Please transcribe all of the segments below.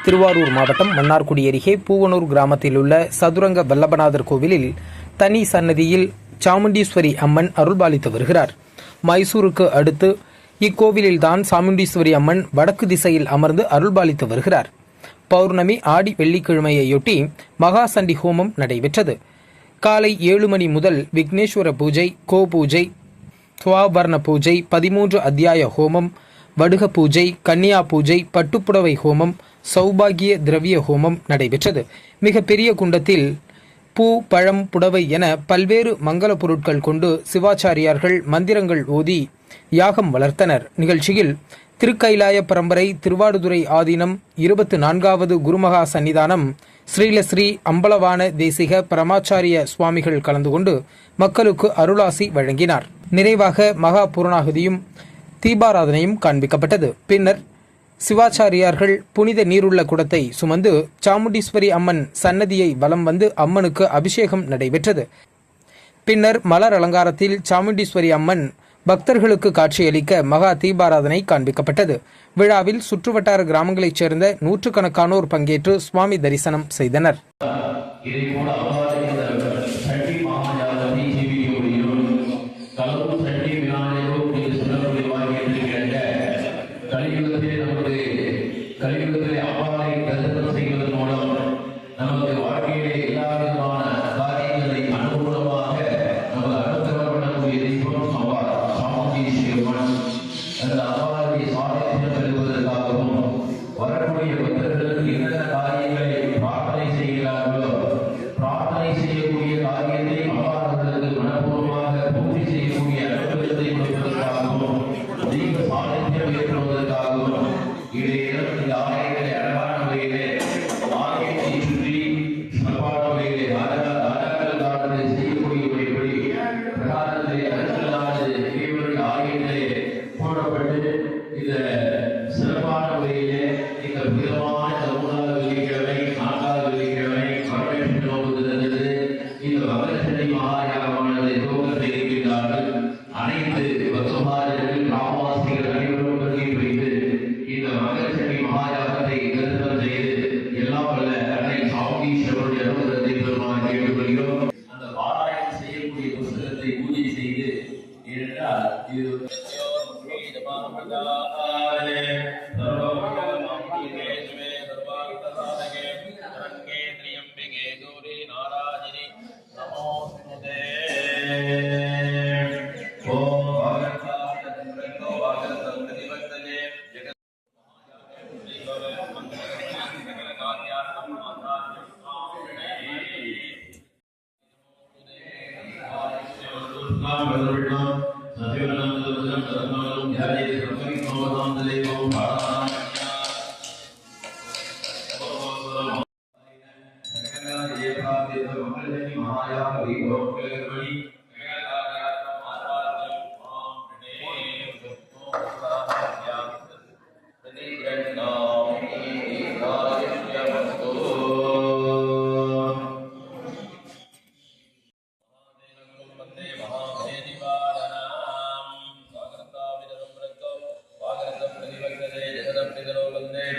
திருவாரூர் மாவட்டம் மன்னார்குடி அருகே பூவனூர் கிராமத்தில் உள்ள சதுரங்க வல்லபநாதர் கோவிலில் தனி சன்னதியில் சாமுண்டீஸ்வரி அம்மன் அருள்பாலித்து வருகிறார். மைசூருக்கு அடுத்து இக்கோவிலில்தான் சாமுண்டீஸ்வரி அம்மன் வடக்கு திசையில் அமர்ந்து அருள்பாலித்து வருகிறார். பௌர்ணமி ஆடி வெள்ளிக்கிழமையொட்டி மகா சண்டி ஹோமம் நடைபெற்றது. காலை 7 மணி முதல் விக்னேஸ்வர பூஜை, கோ பூஜை, துவாபர்ண பூஜை, 13 அத்தியாய ஹோமம், வடுக பூஜை, கன்னியா பூஜை, பட்டுப்புடவை ஹோமம், சௌபாகிய திரவிய ஹோமம் நடைபெற்றது. மிக பெரிய குண்டத்தில் பூ, பழம், புடவை என பல்வேறு மங்கள பொருட்கள் கொண்டு சிவாச்சாரியார்கள் மந்திரங்கள் ஓதி யாகம் வளர்த்தனர். நிகழ்ச்சியில் திருக்கைலாய பரம்பரை திருவாடுதுறை ஆதீனம் 24வது குருமகா சன்னிதானம் ஸ்ரீலஸ்ரீ அம்பலவான தேசிக பரமாச்சாரிய சுவாமிகள் கலந்து கொண்டு மக்களுக்கு அருளாசி வழங்கினார். நிறைவாக மகா பூர்ணாகுதியும் தீபாராதனையும் காண்பிக்கப்பட்டது. பின்னர் சிவாச்சாரியார்கள் புனித நீருள்ள குடத்தை சுமந்து சாமுண்டீஸ்வரி அம்மன் சன்னதியை வலம் வந்து அம்மனுக்கு அபிஷேகம் நடைபெற்றது. பின்னர் மலர் அலங்காரத்தில் சாமுண்டீஸ்வரி அம்மன் பக்தர்களுக்கு காட்சியளிக்க மகா தீபாராதனை காண்பிக்கப்பட்டது. விழாவில் சுற்றுவட்டார கிராமங்களைச் சேர்ந்த நூற்றுக்கணக்கானோர் பங்கேற்று சுவாமி தரிசனம் செய்தனர். கலியுகத்திலே அவ்வாறை தரிசனம் செய்வதன் மூலம் நமது வாழ்க்கையிலே எல்லா விதமான காரியங்களை அனுகூலமாக நமது அனுகிரகம் பண்ணக்கூடிய தெய்வம் சாமுண்டீஸ்வரி அம்மன். அந்த அவ்வாறை சாதித்தியம் பெறுவதற்காகவும் வரக்கூடிய பக்தர்களுக்கு என்னென்ன காரியங்களை பிரார்த்தனை செய்கிறார்களோ பிரார்த்தனை செய்யக்கூடிய காரியத்தை அவ்வாறுகளுக்கு மனப்பூர்வமாக பூர்த்தி செய்யக்கூடிய அனுகிரகத்தை கொடுப்பதற்காகவும் தெய்வ சாதித்தியம் ஏற்படுவதற்காகவும் இந்த ஆலயங்களை அழகான முறையிலே ஆலயத்தை சுற்றி சிறப்பான முறையிலே அலங்காரங்களை செய்யக்கூடிய பிரகாரத்திலே அருளானது இறைவனுடைய ஆலயத்திலே போடப்பட்டு இந்த சிறப்பான முறையிலே இந்த விதமான 3வது வெள்ளிக்கிழமை 4வது வெள்ளிக்கிழமை வரவேற்பு நோக்குவது இருந்தது. இந்த மகரசண்டி மகாயாகமானது துவக்கத்தை இருக்கின்றார்கள். அனைத்து பக்தமார்கள் கிராமவாசிகள் அனைவரும் வருகை புரிந்து இந்த மகரசண்டி மகாயாகத்தை தரிசனம் செய்து எல்லாம் வல்ல அன்னை சாமுண்டீஸ்வரருடைய அனுகிரகத்தை பெறுமாறு கேட்டுக்கொள்கிறோம். அந்த பாராயணம் செய்யக்கூடிய புஸ்தகத்தை பூஜை செய்து ஏனென்றால் இது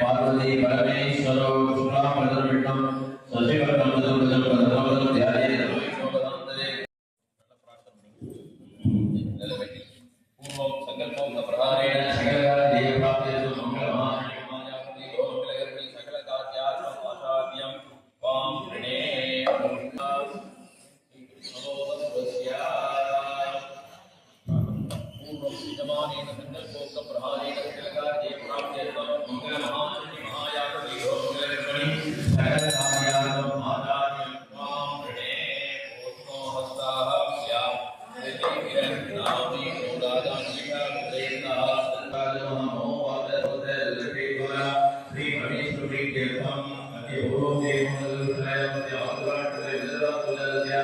பார்வதி பரமேஸ்வரோ சுப்ராமணம் சசிவர்ணம் பதம் தியாயே சோபதாந்தரே பூர்வம் சங்கல்பம் பிரகாரேண சகல தேவப்ராப்தேஷு மங்களமானி மாயாவதி லோகலகர்மி சகல கார்யாத்ம ஆசாத்யம் வாம் ப்ரணே சரோதஸ்ய பூர்வம் சிதமானேன சங்கல்போக்த பிரகாரேண சகல தேவப்ராப்தேஷு மங்களமானி மாயாவதி லோகலகர்மி சகல கார்யாத்ம ஆசாத்யம் வாம் ப்ரணே ஓஸ்மோ ஹஸ்தாஹ்ய நாமி சோதாதானிகா உதயனா சந்தாஜமோ வாதரோதேவா ஸ்ரீ பரமேஸ்வரி தேவம் அத்தியோகே மங்களஸ்ரயமத்ய ஆத்ராட்லே விதராத்துலஸ்ய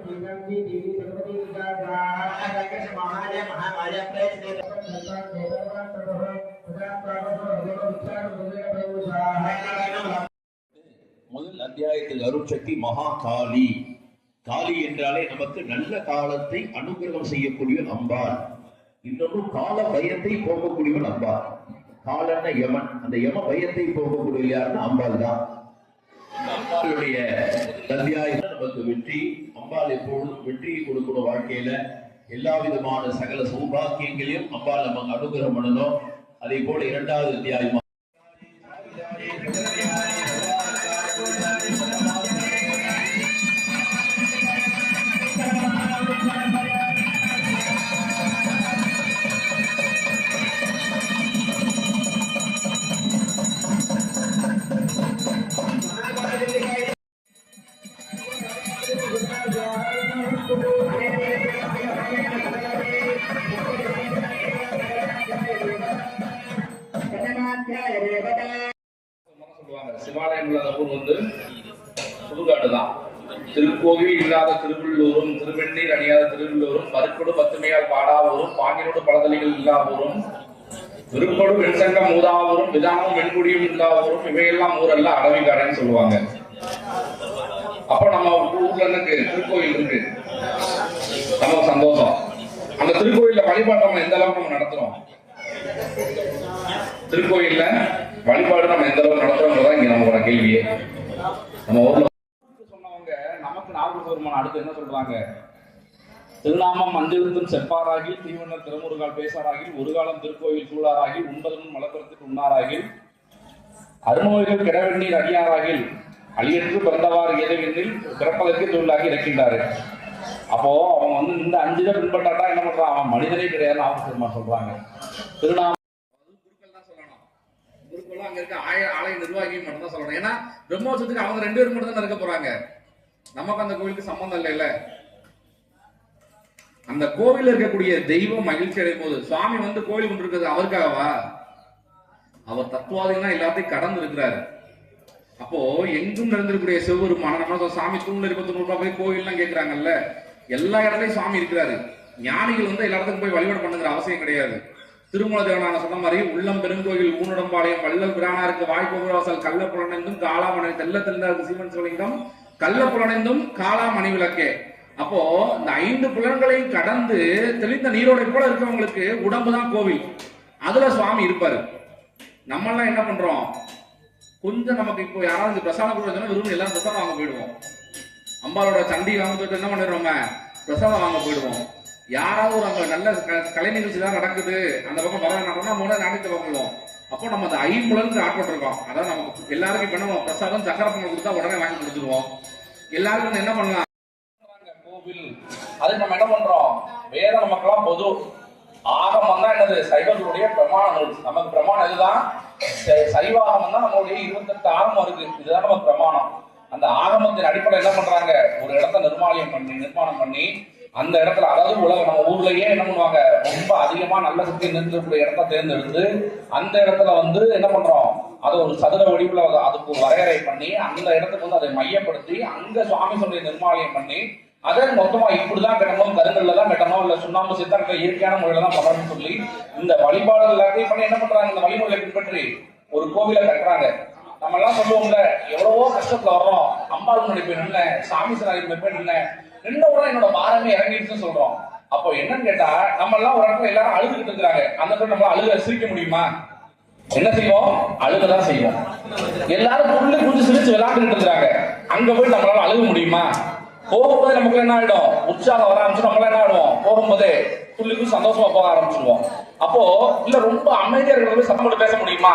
முதல் அத்தியாயத்தில் அருட்சக்தி மகா காளி. காளி என்றாலே நமக்கு நல்ல காலத்தை அனுகிரகம் செய்யக்கூடிய அம்பாள். இன்னொன்று கால பயத்தை போகக்கூடியவன் அம்பாள். காலன யமன், அந்த யம பயத்தை போகக்கூடிய யாருன்னா அம்பாள் தான். அம்பாளுடைய அத்தியாயம் நமக்கு வெற்றி. அம்பாள் எப்பொழுதும் வெற்றியை கொடுக்கணும். வாழ்க்கையில எல்லா விதமான சகல சௌபாக்கியங்களையும் அம்பாள் நமக்கு அனுகிரகம் பண்ணணும். அதே போல இரண்டாவது அத்தியாயம் சிவாலயம் இல்லாத ஊர் வந்து சுடுகாடு தான். திருக்கோவில் இல்லாத திருவள்ளூரும், திருவெண்ணீர் அணியாத திருவள்ளூரும், மறுக்கொடு பத்துமையால் பாடாவூரும், பாங்கினோடு பலதலிகள் இல்லாவூரும், விருப்போடு வெண்சங்கம் மூதாவூரும், விதானமும் வெண்குடியும் இல்லாவூரும், இவையெல்லாம் ஊரல்ல அடவிக்காரன்னு சொல்லுவாங்க. அப்ப நம்ம ஊர்ல இருக்கு திருக்கோயில் இருக்கு, நமக்கு சந்தோஷம். அந்த திருக்கோயில்ல வழிபாடு நம்ம எந்த அளவுக்கு நம்ம நடத்துறோம், திருக்கோயில்ல வழிபாடு நம்ம எந்த அளவுக்கு நடத்துறோம்ன்றதான் இங்க நம்மளோட கேள்வியே. நம்ம ஊர்ல சொன்னவங்க நமக்கு நாகூர் அடுத்து என்ன சொல்றாங்க? திருநாமம் மந்திரத்தின் செப்பாராகி, தீவனர் திருமுருகால் பேசாராகி, ஒரு காலம் திருக்கோயில் சூழாராகி, உண்பதனும் மலப்புறத்துக்கு உண்ணாராகில், அருநோய்கள் கிடவெண்ணீர் அடியாராகில், அழியற்று பிறந்தவாறு எதவெண்ணில் பிறப்பதற்கு தொழிலாகி இருக்கின்றாரு. அப்போ அவன் வந்து இந்த 5 இதை பின்பற்றாட்டா என்ன பண்றான்? அவன் மனிதனே கிடையாதுன்னு நாகூர் சொல்றாங்க. திருநாமம் குருக்கெல்லாம் அங்க இருக்க ஆலய நிர்வாகி மட்டும் தான் சொல்லணும். ஏன்னா பிரம்மோற்சவத்துக்கு அவங்க 2 பேரும் மட்டும் தான் இருக்க போறாங்க. நமக்கு அந்த கோவிலுக்கு சம்பந்தம் இல்ல. அந்த கோவில் இருக்கக்கூடிய தெய்வம் மகிழ்ச்சி அடையும் போது சுவாமி வந்து கோவில் கொண்டு இருக்கிறது அவருக்காகவா? அவர் தத்துவாதினா எல்லாத்தையும் கடந்து இருக்கிறாரு. அப்போ எங்கும் நடந்திருக்கக்கூடிய சிவபெருமான நம்ம சாமி தூண்ல 29 ரூபாய் போய் கோவில்லாம் கேட்கிறாங்கல்ல, எல்லா இடத்துலயும் சுவாமி இருக்கிறாரு. ஞானிகள் வந்து எல்லா இடத்துக்கும் போய் வழிபாடு பண்ணுங்கிற அவசியம் கிடையாது. திருமூல தேவனான சொன்ன மாதிரி உள்ளம் பெருங்கோயில் ஊனுடம்பாளையம் வள்ளல் பிரானாருக்கு வாய்ப்புவாசல் கள்ள புலனைந்தும் காலாமணி தெல்ல தெளிந்தாருக்கு சீமன் சிவலிங்கம் கள்ள புலனைந்தும் காலாமணி விளக்கே. அப்போ இந்த 5 புலன்களையும் கடந்து தெளிந்த நீரோடை போல இருக்கவங்களுக்கு உடம்பு தான் கோவில். அதுல சுவாமி இருப்பாரு. நம்ம எல்லாம் என்ன பண்றோம்? கொஞ்சம் நமக்கு இப்போ யாராவது பிரசாதம் கொடுத்தா விரும்பி எல்லாரும் பிரசாதம் வாங்க போயிடுவோம். அம்பாலோட சண்டி வாங்க என்ன பண்ணிடுறோம்? பிரசாதம் வாங்க போயிடுவோம். யாராவது ஒரு அங்க நல்ல கலை நிகழ்ச்சி தான் நடக்குது, அந்த பக்கம் வர நடனா மூணு நாளைக்கு வாங்குவோம். அப்போ நம்ம அந்த 5 புலனுக்கு ஆட்பட்டிருக்கோம். அதாவது நமக்கு எல்லாருக்கும் இப்ப என்ன பிரசாதம் சக்கரை பொங்கல் கொடுத்தா உடனே வாங்கி கொடுத்துருவோம். எல்லாருக்கும் என்ன பண்ணலாம்? கோவில் அதுக்கு நம்ம என்ன பண்றோம்? வேத நமக்கெல்லாம் பொது ஆகமம் தான் என்னது? சைவர்களுடைய பிரமாண நூல். நமக்கு பிரமாணம் இதுதான். சைவாகமம் தான் நம்மளுடைய 28 ஆகமம் இருக்கு. இதுதான் நமக்கு பிரமாணம். அந்த ஆகமத்தின் அடிப்படையில் என்ன பண்றாங்க? ஒரு இடத்த நிர்மாணம் பண்ணி அந்த இடத்துல, அதாவது உலகம் நம்ம ஊர்லயே என்ன பண்ணுவாங்க, ரொம்ப அதிகமா நல்ல சக்தி நிறுத்தக்கூடிய இடத்த தேர்ந்தெடுத்து அந்த இடத்துல வந்து என்ன பண்றோம், அதை ஒரு சதுர வடிவுல அதுக்கு வரையறை பண்ணி அந்த இடத்துக்கு வந்து அதை மையப்படுத்தி அங்க சுவாமி சொல்லிய நிர்மாலயம் பண்ணி அதை மொத்தமா இப்படிதான் கட்டணும், கருங்கல்ல தான் கட்டணும், இல்ல சுண்ணாம்பு சேர்த்தா இயற்கையான முறையில தான் பண்ணணும்னு சொல்லி இந்த வழிபாடுகள் எல்லாத்தையும் பண்ணி என்ன பண்றாங்க? இந்த வழிமுறையை பின்பற்றி ஒரு கோவிலை கட்டுறாங்க. நம்ம எல்லாம் சொல்லுவோம்ல, எவ்வளவோ கஷ்டத்துல வர்றோம், அம்பாள் முன்னாடி போய் நின்ன, சாமி சராஜி போய் நின்ன உடனே என்னோட பாரமே இறங்கிடுச்சுன்னு சொல்றோம். அப்போ என்னன்னு கேட்டா, நம்ம எல்லாம் ஒரு இடத்துல எல்லாரும் அழுதுகிட்டு இருக்கிறாங்க. அந்த இடத்துல நம்ம அழுக சிரிக்க முடியுமா? என்ன செய்வோம்? அழுகதான் செய்வோம். எல்லாரும் புள்ளி குஞ்சு சிரிச்சு விளையாண்டுட்டு இருக்கிறாங்க. அங்க போய் நம்மளால அழுக முடியுமா? போகும்போது நமக்கு என்ன ஆயிடும்? உற்சாகம் வர ஆரம்பிச்சு நம்மள என்ன ஆயிடுவோம்? போகும்போதே துள்ளிக்கும் சந்தோஷமா போக ஆரம்பிச்சிருவோம். அப்போ இல்ல ரொம்ப அமைதியா இருக்கிற சத்தம் போட்டு பேச முடியுமா?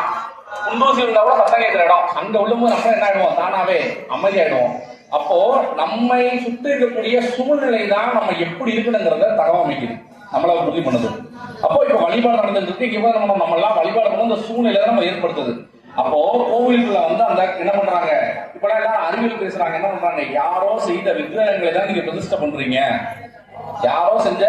குண்டூசி இருந்தா கூட சத்தம் கேட்கிற இடம், அங்க உள்ளும்போது நம்ம என்ன ஆயிடுவோம்? தானாவே அமைதியாயிடுவோம். அப்போ நம்மை சுற்றி இருக்கக்கூடிய சூழ்நிலை தான் நம்ம எப்படி இருக்கணுங்கிறத தகவமைக்குது, நம்மள உறுதி பண்ணுது. அப்போ இப்ப வழிபாடு நடந்துருக்கு, இங்க நம்ம எல்லாம் வழிபாடு பண்ண அந்த சூழ்நிலை நம்ம ஏற்படுத்துது. அப்போ கோவில்ல வந்து அந்த என்ன பண்றாங்க, இப்ப எல்லாம் அறிவியல் பேசுறாங்க, என்ன பண்றாங்க? யாரோ செய்த விக்கிரகங்களை தான் நீங்க பிரதிஷ்டை பண்றீங்க, யாரோ செஞ்ச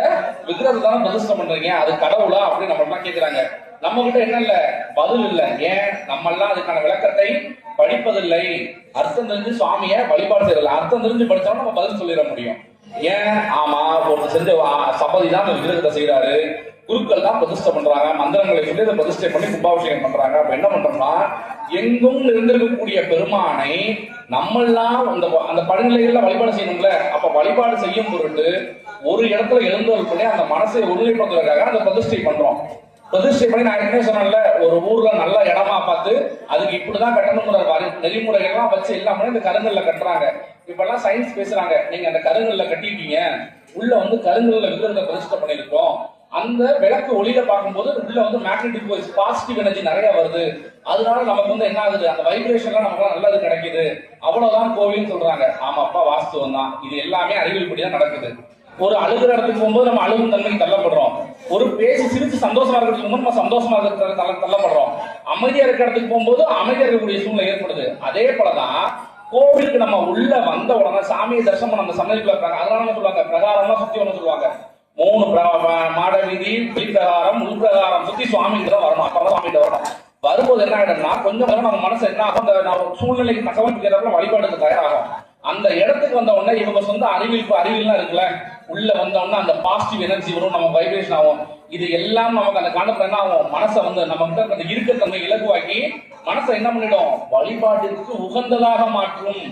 விக்கிரகத்தை தானே பிரதிஷ்டை பண்றீங்க, அது கடவுளா அப்படின்னு நம்ம எல்லாம் கேட்கிறாங்க. நம்ம கிட்ட என்ன இல்ல, பதில் இல்ல. ஏன்? நம்ம எல்லாம் அதுக்கான விளக்கத்தை படிப்பதில்லை. அர்த்தம் தெரிஞ்சு சுவாமிய வழிபாடு செய்யல. அர்த்தம் தெரிஞ்சு படிச்சாலும் நம்ம பதில் சொல்லிட முடியும். ஏன்? ஆமா, ஒருத்தர் செஞ்ச சபதி தான் அந்த விக்கிரகத்தை செய்யறாரு, குருக்கள் தான் பிரதிஷ்டை பண்றாங்க, மந்திரங்களை சொல்லி அதை பிரதிஷ்டை பண்ணி கும்பாபிஷேகம் பண்றாங்க. அப்ப என்ன பண்றோம்னா, எங்கும் இருந்திருக்கக்கூடிய பெருமானை நம்மெல்லாம் அந்த படிநிலைகள்ல வழிபாடு செய்யணும்ல. அப்ப வழிபாடு செய்யும் பொருட்டு ஒரு இடத்துல எழுந்தவர்கள் பண்ணி அந்த மனசை ஒருமைப்படுத்துவதற்காக அந்த பிரதிஷ்டை பண்றோம். பிரதிஷ்டை பண்ணி நான் என்ன சொன்னேன்ல, ஒரு ஊர்ல நல்ல இடமா பார்த்து அதுக்கு இப்படிதான் கட்டணுங்கிற நெறிமுறைகள்லாம் வச்சு எல்லாமே இந்த கருங்கல்ல கட்டுறாங்க. இப்ப எல்லாம் சயின்ஸ் பேசுறாங்க, நீங்க அந்த கருங்கல்ல கட்டிட்டீங்க, உள்ள கருங்கல்ல விக்கிரகத்தை பிரதிஷ்டை பண்ணிருக்கோம், அந்த விளக்கு ஒளியில பார்க்கும்போது உள்ள மேக்னெட்டிக் வைஸ் பாசிட்டிவ் எனர்ஜி நிறைய வருது, அதனால நமக்கு என்ன ஆகுது, அந்த வைப்ரேஷன்லாம் நமக்கு நல்லது கிடைக்குது, அவ்வளவுதான் கோவில்னு சொல்றாங்க. ஆமாப்பா, வாஸ்துவம் தான். இது எல்லாமே அறிவியல் படி தான் நடக்குது. ஒரு அழுகிற இடத்துக்கு போகும்போது நம்ம அழுகும் தன்மைக்கு தள்ளப்படுறோம், ஒரு பேசி சிரிச்சு சந்தோஷமா இருக்கிறதுக்கு போகும்போது நம்ம சந்தோஷமா இருக்கிறது தள்ளப்படுறோம், அமைதியா இருக்கிற இடத்துக்கு போகும்போது அமைதியா இருக்கக்கூடிய சூழ்நிலை ஏற்படுது. அதே போலதான் கோவிலுக்கு நம்ம உள்ள வந்த உடனே சாமியை தரிசனம் அந்த சன்னதிக்குள்ள இருக்காங்க. அதனால என்ன சொல்லுவாங்க, பிரகாரமா சுத்தி ஒண்ணு சொல்லுவாங்க, 3 மாட வீதி, வெளிப்பிரகாரம், உள்பிரகாரம் சுத்தி சுவாமிக்கு தான் வரணும். அப்பதான் சுவாமிகிட்ட வரணும். வரும்போது என்ன ஆயிடும்னா, கொஞ்சம் நம்ம மனசு என்ன ஆகும், அந்த சூழ்நிலைக்கு தகவல் வழிபாடுக்கு தயாராகும். அந்த இடத்துக்கு வந்த உடனே இவங்க சொந்த அறிவியல்லாம் இருக்குல்ல, உள்ள வந்த உடனே அந்த பாசிட்டிவ் எனர்ஜி வரும், நம்ம வைப்ரேஷன் ஆகும். இது எல்லாம் நமக்கு அந்த காலத்துல என்ன ஆகும், மனசை நம்ம கிட்ட அந்த இருக்கத்தன்மை இலகுவாக்கி மனசை என்ன பண்ணிடும், வழிபாட்டிற்கு உகந்ததாக மாற்றும்.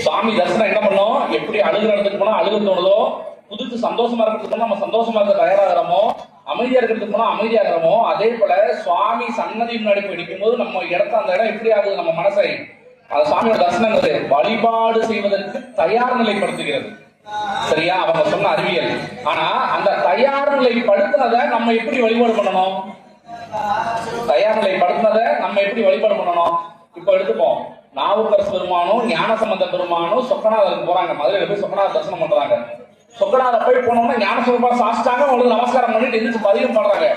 சாமி தரிசனம் என்ன பண்ணோம், எப்படி அழுகிற இடத்துக்கு போனா அழுக தோணுதோ, புதுசு சந்தோஷமா இருக்கிறதுக்கு போனா நம்ம சந்தோஷமா இருக்க தயாராகிறோமோ, அமைதியா இருக்கிறதுக்கு போனா அமைதியாகிறோமோ, அதே போல சுவாமி சன்னதி முன்னாடி போய் நிற்கும் போது நம்ம இடத்த அந்த இடம் எப்படி ஆகுது, நம்ம மனசை அந்த சாமியோட தரிசனங்கிறது வழிபாடு செய்வதற்கு தயார் நிலைப்படுத்துகிறது. சரியா? அவங்க சொன்ன அறிவியல். ஆனா அந்த தயார் நிலைப்படுத்தினதை நம்ம எப்படி வழிபாடு பண்ணணும், தயார் நிலைப்படுத்தினதை நம்ம எப்படி வழிபாடு பண்ணணும்? இப்ப எடுத்துப்போம், நாவுக்கரசு பெருமானும் ஞானசம்பந்த பெருமானும் சொக்கநாதருக்கு போறாங்க. மதுரையில போய் சொக்கநாதர் தரிசனம் பண்றாங்க. சொக்கநாதர் போய் போனோம்னா ஞானசம்பந்தா சாஷ்டாங்க அவங்களுக்கு நமஸ்காரம் பண்ணிட்டு எந்திரிச்சு பதிகம் பாடுறாங்க.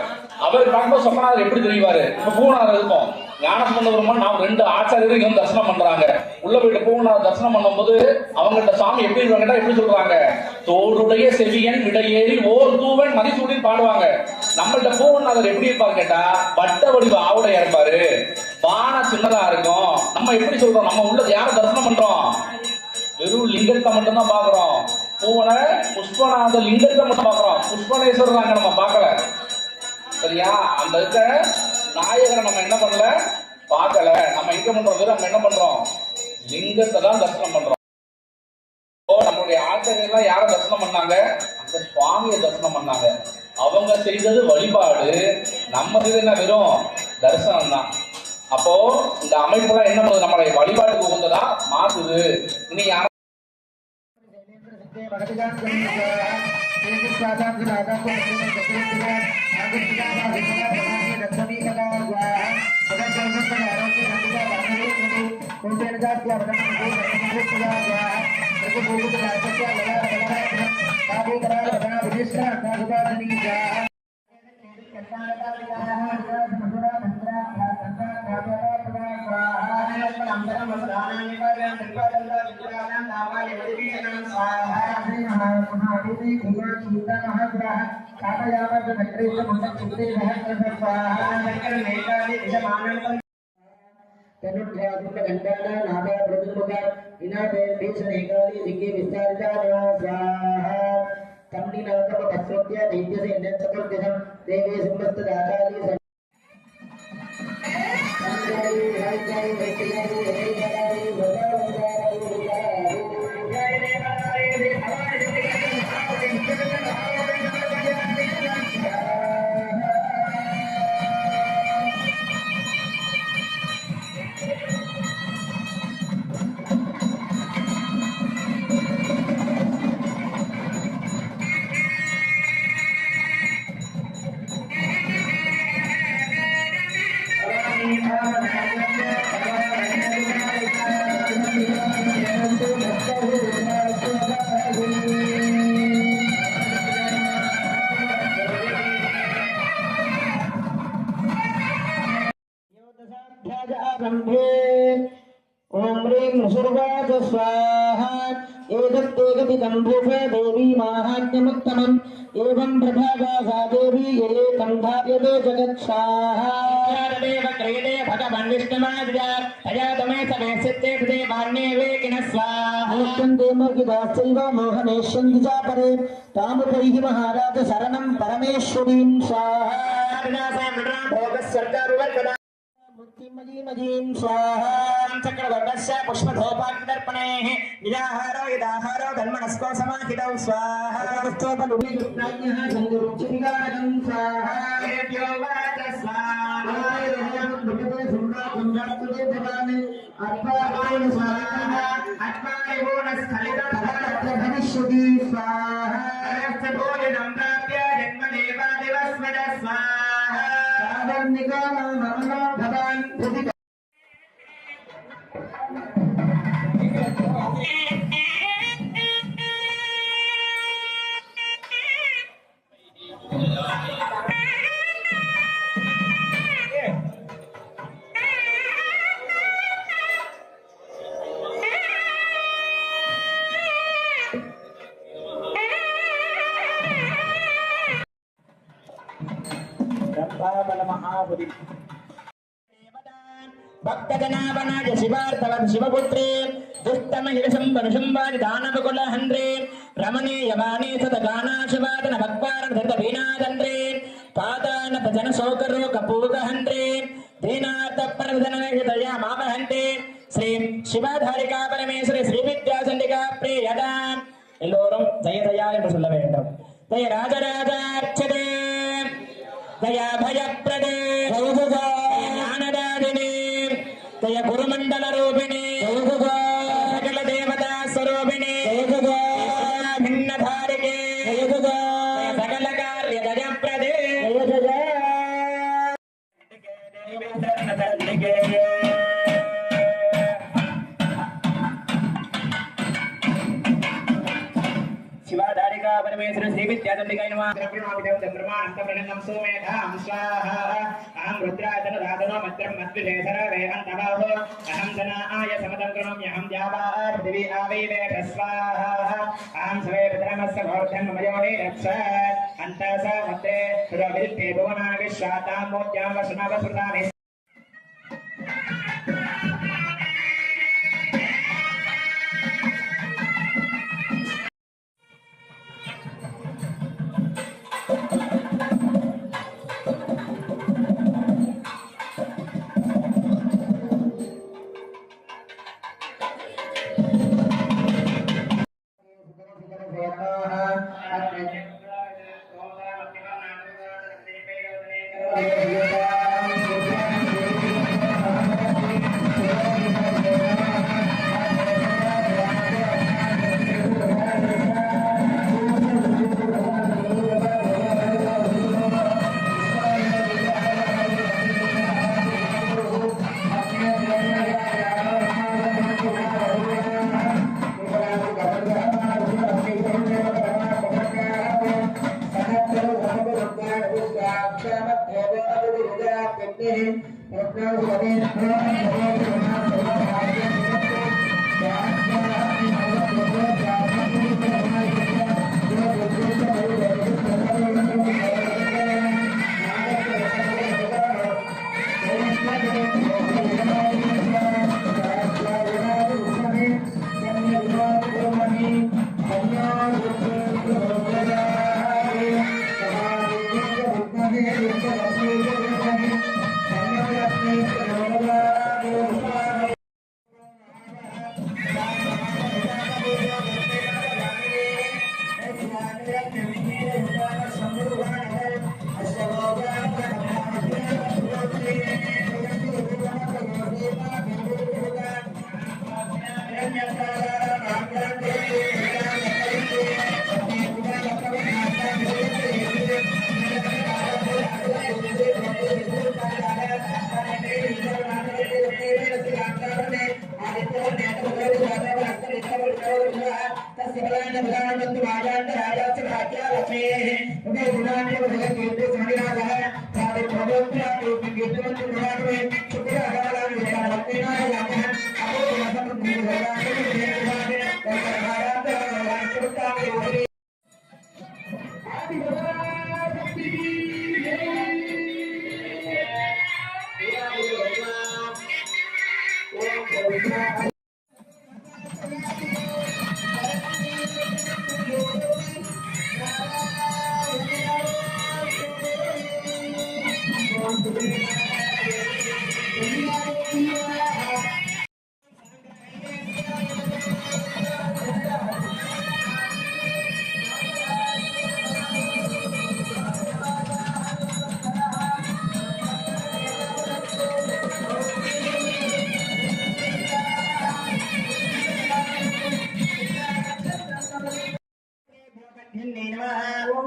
அவர் பார்க்கும்போது சொக்கநாதர் எப்படி தெரிவாரு? இப்ப பூவநாதர் இருக்கும், ஞானசம்பந்த பெருமான் நாம் 2 ஆச்சாரியர்கள் தரிசனம் பண்றாங்க. உள்ள போயிட்டு பூவநாதர் தரிசனம் பண்ணும்போது அவங்கள்ட்ட சாமி எப்படி இருக்காங்க, எப்படி சொல்றாங்க, தோடுடைய செவியன் விடையேறி ஓர் தூவன் மதிசூடின்னு பாடுவாங்க. நம்மள்ட்ட பூவநாதர் எப்படி இருப்பாரு கேட்டா, வட்ட வடிவ ஆவுடையா இருப்பாரு, பான சின்னதா இருக்கும். நம்ம எப்படி சொல்றோம், நம்ம உள்ள யார தரிசனம் பண்றோம், வெறும் லிங்கத்தை மட்டும் தான் பாக்குறோம். பூவன புஷ்பநாத லிங்கத்தை மட்டும் பாக்குறோம், புஷ்பனேஸ்வரர் அங்க நம்ம பார்க்கல. சரியா? அந்த இருக்க நாயகரை நம்ம என்ன பண்ணல, பார்க்கல. நம்ம எங்க பண்றோம், வெறும் நம்ம என்ன பண்றோம், லிங்கத்தை தான் தரிசனம் பண்றோம். நம்மளுடைய ஆச்சாரியெல்லாம் யார தரிசனம் பண்ணாங்க, அந்த சுவாமியை தரிசனம் பண்ணாங்க. அவங்க செய்தது வழிபாடு, நம்ம செய்தது என்ன, வெறும் தரிசனம் தான். அப்போ இந்த அமைப்புலாம் என்ன பண்ணுது, நம்மளை வழிபாட்டுக்கு உகந்ததா மாத்துது. இனி யாரும் ॐ ह्रीं ऋषर्वाच स्वाहा एतत्तेकपितं भूष देवी माहात्म्यमुत्तमम् एवं प्रभागा सा देवी ये कण्ठाप्यते जगत्साहा देव क्रीडे भगवन् विष्णुमाद्या तया तमे समे सिद्धे कृते बाण्ये वेकिनः स्वाहा मुक्तन्ते मोहिताश्चैव मोहनेष्यन्ति च परे तामुपैः महाराज शरणं परमेश्वरीं स्वाहा भोगस्वर्गारुवर्गदा मुक्तिमजीमजीं स्वाहा चक्रवर्गस्य पुष्पधोपाग्निदर्पणेः निराहारो यदाहारो धन्मनस्को समाहितौ स्वाहा स्तोपलुभियुक्ताज्ञः सङ्गरुचिरिकारकं स्वाहा देव्यो वाच स्वाहा अर्पायण स्वाहा भविष्यति स्वाहा भोजनं प्राप्य जन्मदेवादिवस्मज स्वाहा भवान् भक्तजनावनाय शिवार्थवत् शिवपुत्रे दुष्टमहिषम्बनुषम्बादि दानवकुलहन्त्रे रमणीयवाणी सतगानाशिवादन भक्वारधृतवीनादन्त्रे पादानभजनशोकरोकपूगहन्त्रे दीनार्थप्रविधनवेषदया मामहन्ते श्री शिवधारिका परमेश्वरी श्रीविद्याचण्डिका प्रियदा எல்லோரும் ஜெய ஜயா என்று சொல்ல வேண்டும். ஜெய ராஜராஜார்ச்சதே ஜயா பயப்பிரதே ஞானதாதினே जय गुरुमंडल रूपिणी सकल देवता स्वरूपिणी भिन्न धारिके सकल कार्य जयप्रदे शिवाधारिका परमेश्वर श्री विद्याचंडिका नमः ब्रह्मविदं चंद्रमानंतप्रणं सोमेधां स्वाहा अहं रुद्रादन राधनो मत्रं मद्विषेधर वेहन्तबाहो अहं जनाय समदं करोम्यहं द्यावा पृथिवी आवेवे स्वाहा अहं सवे पितरमस्य भोर्धं ममयोनि रक्षात् अन्तः मत्रे पुरोविद्धे भुवनानि विश्वातां मोद्यां वसुनावसुतानि ओम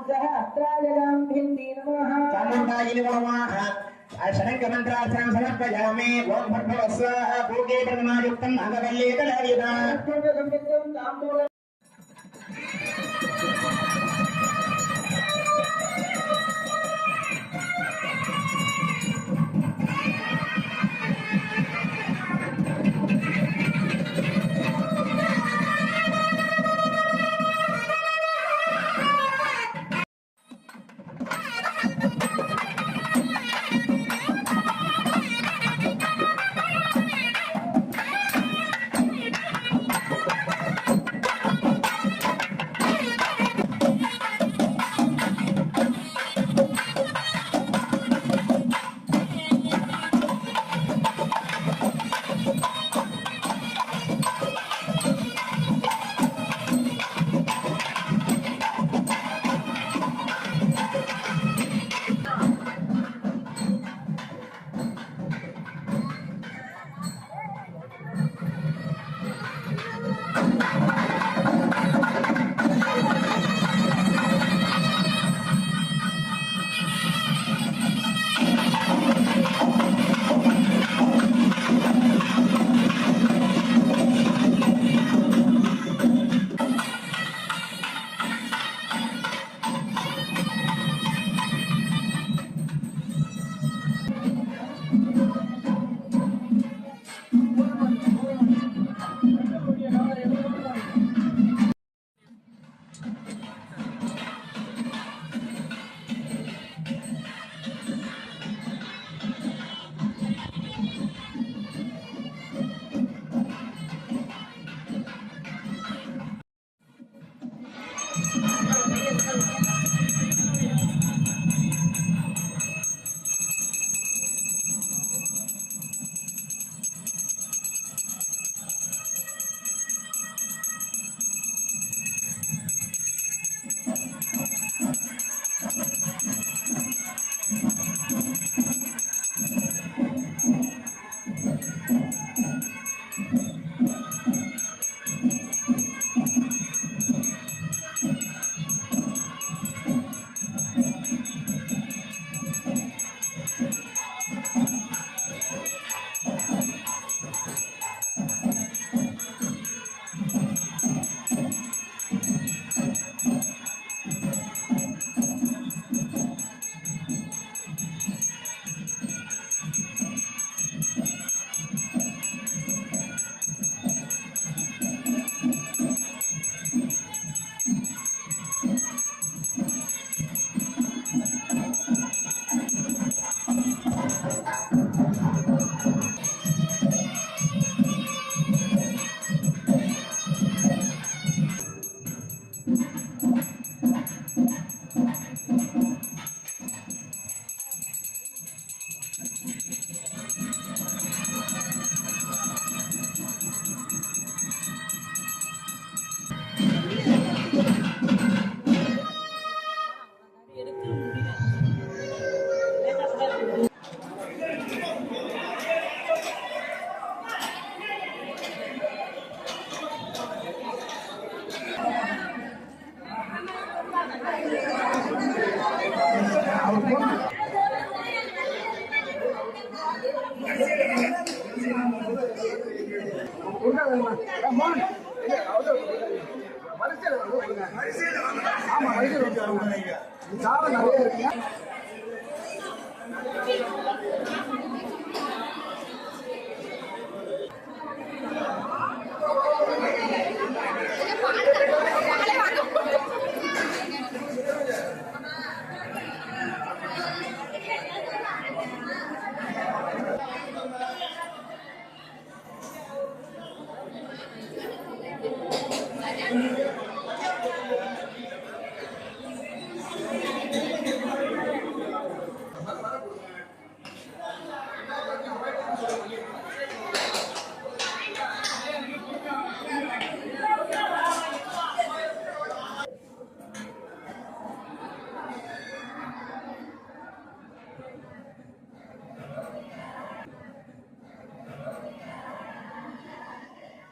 सहस्राजगां भिन्ने नमः चामुण्डायै नमः षडङ्गमन्त्रार्थं समर्पयामि ओम भर्गवस्वाहा भोगे प्रथमायुक्तं नागवल्ले कलयदा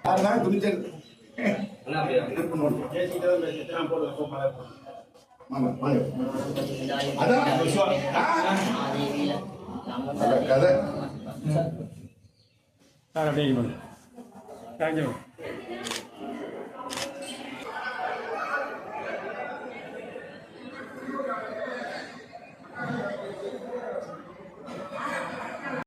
அதுதான் துணிச்சல். வாங்க, வாங்க. அதான் கதை. அப்படியே தேங்க்யூ.